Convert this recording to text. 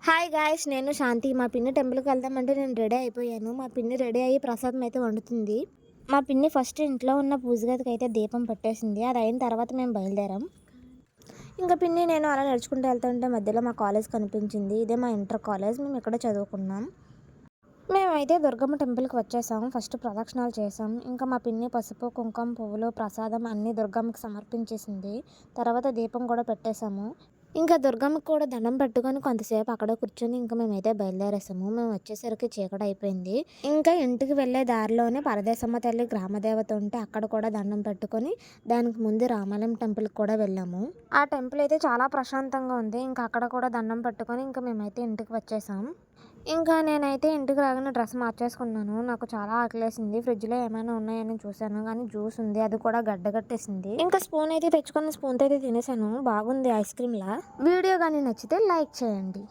Hi guys, నేను శాంతి. మా పిన్ని టెంపుల్కి వెళ్దామంటే నేను రెడీ అయిపోయాను. మా పిన్ని రెడీ అయ్యి ప్రసాదం అయితే వండుతుంది. మా పిన్ని ఫస్ట్ ఇంట్లో ఉన్న పూజ గదికి అయితే దీపం పెట్టేసింది. అది అయిన తర్వాత మేము బయలుదేరాం. ఇంకా పిన్ని నేను అలా నడుచుకుంటూ వెళ్తుంటే మధ్యలో మా కాలేజ్ కనిపించింది. ఇదే మా ఇంటర్ కాలేజ్. మేము ఇక్కడ చదువుకున్నాం. మేమైతే దుర్గమ్మ టెంపుల్కి వచ్చేసాం. ఫస్ట్ ప్రదక్షిణాలు చేసాం. ఇంకా మా పిన్ని పసుపు, కుంకుమ, పువ్వులు, ప్రసాదం అన్నీ దుర్గమ్మకి సమర్పించేసింది. తర్వాత దీపం కూడా పెట్టేశాము. ఇంకా దుర్గమ్మకి కూడా దండం పెట్టుకొని కొంతసేపు అక్కడ కూర్చొని ఇంకా మేమైతే బయలుదేరేసాము. మేము వచ్చేసరికి చీకటి అయిపోయింది. ఇంకా ఇంటికి వెళ్ళే దారిలోనే పరదేశమ్మ తల్లి గ్రామదేవత ఉంటే అక్కడ కూడా దండం పెట్టుకొని దానికి ముందు రామాలయం టెంపుల్కి కూడా వెళ్ళాము. ఆ టెంపుల్ అయితే చాలా ప్రశాంతంగా ఉంది. ఇంకా అక్కడ కూడా దండం పెట్టుకొని ఇంకా మేమైతే ఇంటికి వచ్చేసాం. ఇంకా నేనైతే ఇంటికి రాగానే డ్రెస్ మార్చేసుకున్నాను. నాకు చాలా ఆకలేసింది. ఫ్రిడ్జ్లో ఏమైనా ఉన్నాయని చూశాను కానీ జ్యూస్ ఉంది, అది కూడా గడ్డగట్టేసింది. ఇంకా స్పూన్ అయితే తెచ్చుకొని స్పూన్తో అయితే తినేసాను. బాగుంది ఐస్ క్రీమ్లా. వీడియో కానీ నచ్చితే లైక్ చేయండి.